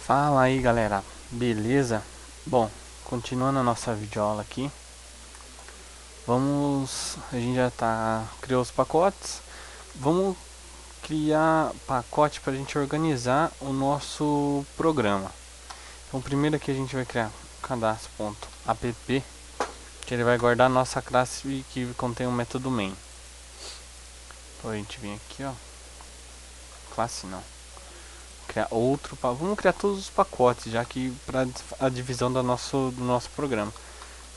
Fala aí galera, beleza? Bom, continuando a nossa videoaula aqui, a gente criou os pacotes, vamos criar pacote para a gente organizar o nosso programa. Então primeiro aqui a gente vai criar cadastro.app, que ele vai guardar a nossa classe que contém o método main. Então a gente vem aqui, ó, classe não. Vamos criar todos os pacotes, já que para a divisão do nosso programa.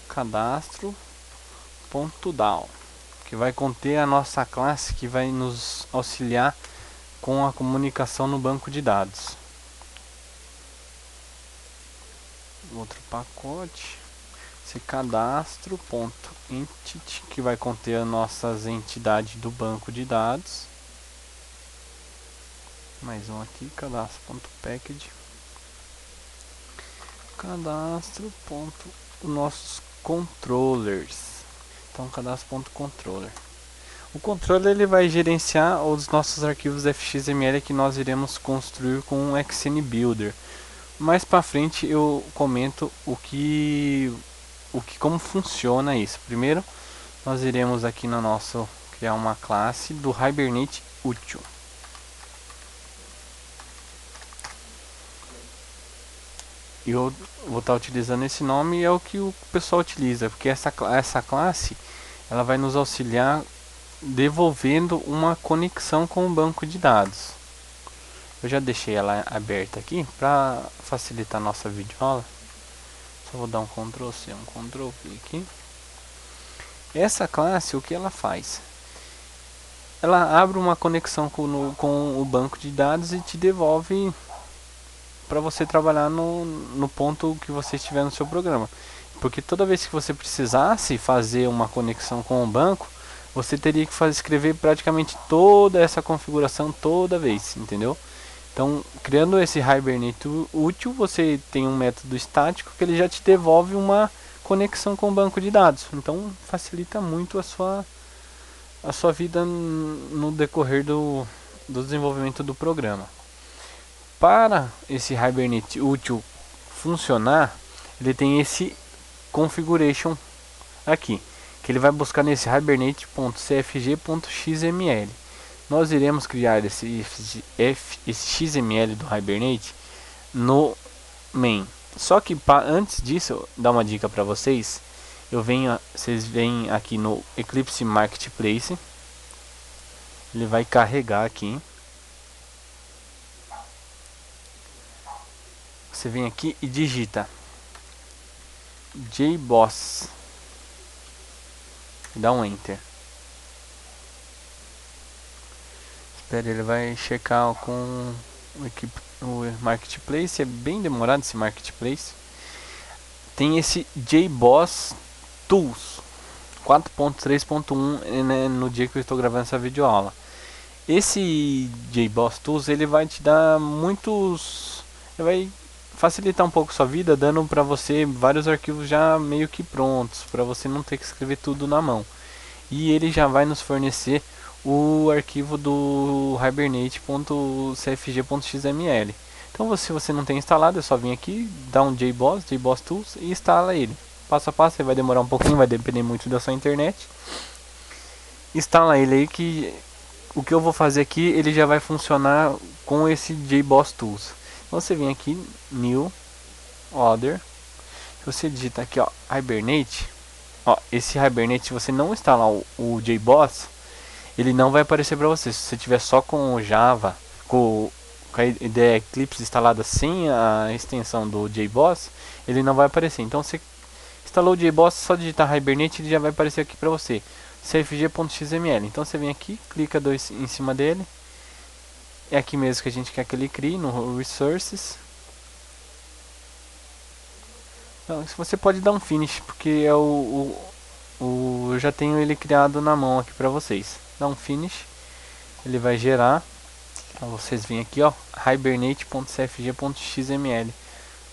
Cadastro.down, que vai conter a nossa classe que vai nos auxiliar com a comunicação no banco de dados. Outro pacote, esse cadastro.entity, que vai conter as nossas entidades do banco de dados. Mais um aqui, cadastro.package, cadastro.nossos controllers. Então cadastro.controller. O controller ele vai gerenciar os nossos arquivos fxml que nós iremos construir com o XN Builder. Mais para frente eu comento como funciona isso. Primeiro nós iremos aqui no nosso criar uma classe do Hibernate útil. Eu vou estar utilizando esse nome e é o que o pessoal utiliza, porque essa classe ela vai nos auxiliar devolvendo uma conexão com o banco de dados. Eu já deixei ela aberta aqui para facilitar a nossa videoaula. Só vou dar um Ctrl C, um Ctrl V aqui. Essa classe, o que ela faz? Ela abre uma conexão com o banco de dados e te devolve para você trabalhar no ponto que você estiver no seu programa. Porque toda vez que você precisasse fazer uma conexão com o banco, você teria que escrever praticamente toda essa configuração toda vez, entendeu? Então, criando esse Hibernate útil, você tem um método estático que ele já te devolve uma conexão com o banco de dados. Então, facilita muito a sua vida no decorrer do desenvolvimento do programa. Para esse Hibernate útil funcionar, ele tem esse configuration aqui, que ele vai buscar nesse hibernate.cfg.xml. Nós iremos criar esse XML do Hibernate no main. Só que antes disso, dar uma dica para vocês. Vocês vêm aqui no Eclipse Marketplace. Ele vai carregar aqui. Você vem aqui e digita JBoss. Dá um Enter. Espera, ele vai checar com o Marketplace. É bem demorado esse Marketplace. Tem esse JBoss Tools 4.3.1 né, no dia que eu estou gravando essa videoaula. Esse JBoss Tools ele vai te dar muitos... Ele vai facilitar um pouco sua vida, dando para você vários arquivos já meio que prontos, para você não ter que escrever tudo na mão. E ele já vai nos fornecer o arquivo do hibernate.cfg.xml. Então, se você não tem instalado, é só vir aqui, dar um JBoss Tools e instala ele. Passo a passo, ele vai demorar um pouquinho, vai depender muito da sua internet. Instala ele aí que o que eu vou fazer aqui, ele já vai funcionar com esse JBoss Tools. Então você vem aqui, New, Other, você digita aqui, ó, Hibernate. Ó, esse Hibernate, se você não instalar o JBoss, ele não vai aparecer para você. Se você tiver só com o Java, com a IDE Eclipse instalada sem a extensão do JBoss, ele não vai aparecer. Então você instalou o JBoss, só digitar Hibernate, ele já vai aparecer aqui para você, cfg.xml. Então você vem aqui, clica em cima dele. É aqui mesmo que a gente quer que ele crie, no Resources. Então, você pode dar um Finish, porque é eu já tenho ele criado na mão aqui para vocês. Dá um Finish, ele vai gerar. Então, vocês vêm aqui, ó, hibernate.cfg.xml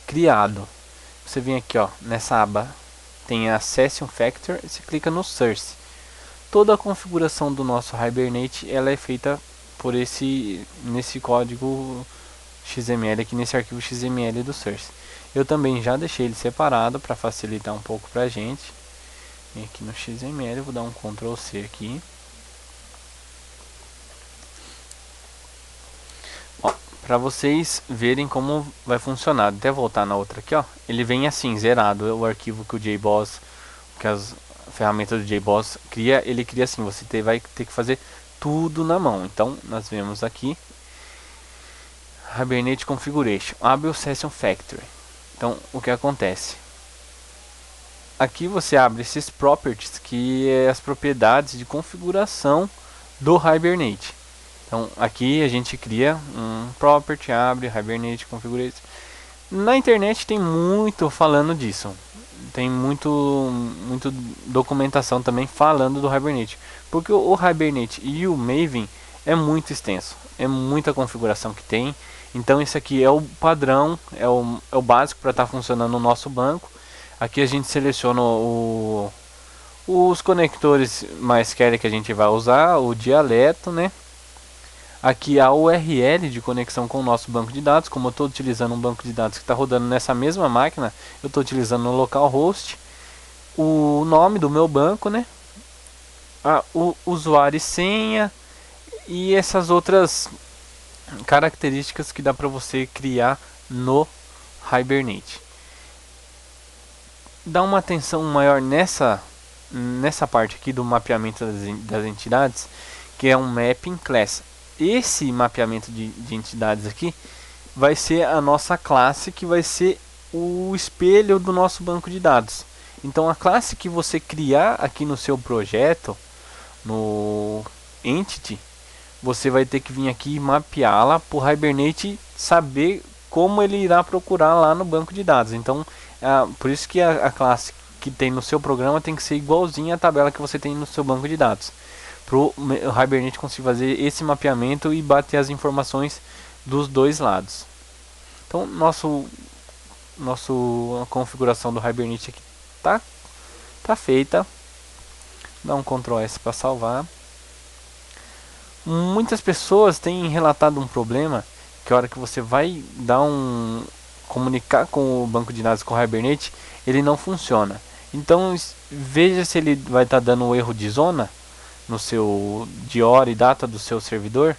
criado. Você vem aqui, ó, nessa aba tem a Session Factor, e você clica no Source. Toda a configuração do nosso Hibernate ela é feita nesse código XML aqui nesse arquivo XML do source. Eu também já deixei ele separado para facilitar um pouco para a gente. E aqui no XML eu vou dar um Ctrl C aqui. Para vocês verem como vai funcionar. Até voltar na outra aqui, ó. Ele vem assim, zerado. O arquivo que o JBoss, que as ferramentas do JBoss cria, ele cria assim. Você vai ter que fazer tudo na mão. Então, nós vemos aqui Hibernate Configuration. Abre o Session Factory. Então, o que acontece? Aqui você abre esses properties, que é as propriedades de configuração do Hibernate. Então, aqui a gente cria um property, abre Hibernate Configuration. Na internet tem muito falando disso. Tem muito documentação também falando do Hibernate. Porque o Hibernate e o Maven é muito extenso. É muita configuração que tem. Então, esse aqui é o padrão, é o básico para estar funcionando no nosso banco. Aqui a gente seleciona os conectores mais que a gente vai usar, o dialeto, né? Aqui a URL de conexão com o nosso banco de dados. Como eu estou utilizando um banco de dados que está rodando nessa mesma máquina, eu estou utilizando no localhost. O nome do meu banco, né? O usuário e senha. E essas outras características que dá para você criar no Hibernate. Dá uma atenção maior nessa parte aqui do mapeamento das entidades, que é um Mapping Class. Esse mapeamento de entidades aqui vai ser a nossa classe, que vai ser o espelho do nosso banco de dados. Então, a classe que você criar aqui no seu projeto, no Entity, você vai ter que vir aqui e mapeá-la para o Hibernate saber como ele irá procurar lá no banco de dados. Então, por isso que a classe que tem no seu programa tem que ser igualzinha à tabela que você tem no seu banco de dados, para o Hibernate conseguir fazer esse mapeamento e bater as informações dos dois lados. Então, a configuração do Hibernate aqui tá feita. Dá um Ctrl S para salvar. Muitas pessoas têm relatado um problema, que a hora que você vai comunicar com o banco de dados, com o Hibernate, ele não funciona. Então veja se ele vai estar dando um erro de zona no seu de hora e data do seu servidor.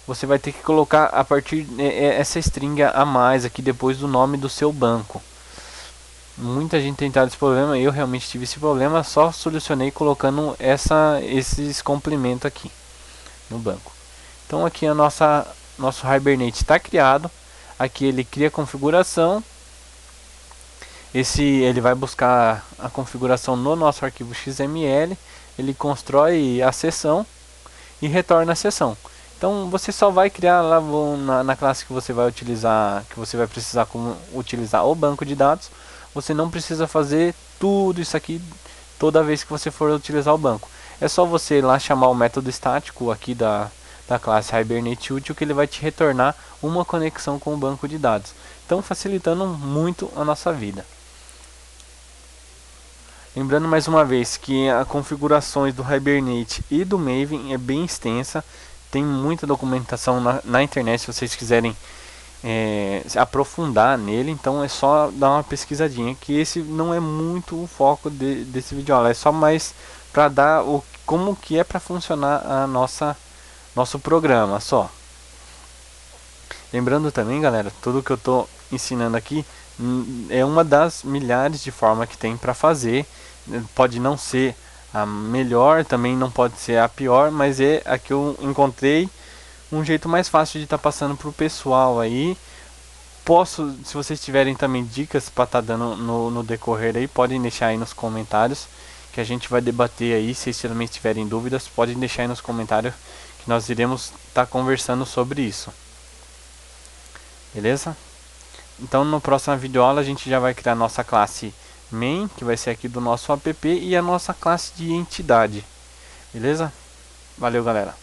Você vai ter que colocar a partir essa string a mais aqui depois do nome do seu banco. Muita gente tem tentado esse problema, eu realmente tive esse problema, só solucionei colocando esses complementos aqui no banco. Então aqui nosso Hibernate está criado. Aqui ele cria a configuração. Ele vai buscar a configuração no nosso arquivo XML. Ele constrói a seção e retorna a seção. Então você só vai criar lá na classe que você vai utilizar, que você vai precisar utilizar o banco de dados. Você não precisa fazer tudo isso aqui toda vez que você for utilizar o banco. É só você ir lá chamar o método estático aqui da classe Hibernate Util, que ele vai te retornar uma conexão com o banco de dados. Então facilitando muito a nossa vida. Lembrando mais uma vez que as configurações do Hibernate e do Maven é bem extensa. Tem muita documentação na internet se vocês quiserem se aprofundar nele. Então é só dar uma pesquisadinha, que esse não é muito o foco desse vídeo aula. É só mais para dar como que é para funcionar nosso programa só. Lembrando também, galera, tudo que eu estou ensinando aqui é uma das milhares de formas que tem para fazer. Pode não ser a melhor, também não pode ser a pior, mas é a que eu encontrei um jeito mais fácil de estar passando para o pessoal aí. Se vocês tiverem também dicas para estar dando no decorrer aí, podem deixar aí nos comentários, que a gente vai debater aí. Se vocês também tiverem dúvidas, podem deixar aí nos comentários, que nós iremos estar conversando sobre isso. Beleza? Então no próximo videoaula a gente já vai criar a nossa classe main, que vai ser aqui do nosso app, e a nossa classe de entidade. Beleza? Valeu, galera.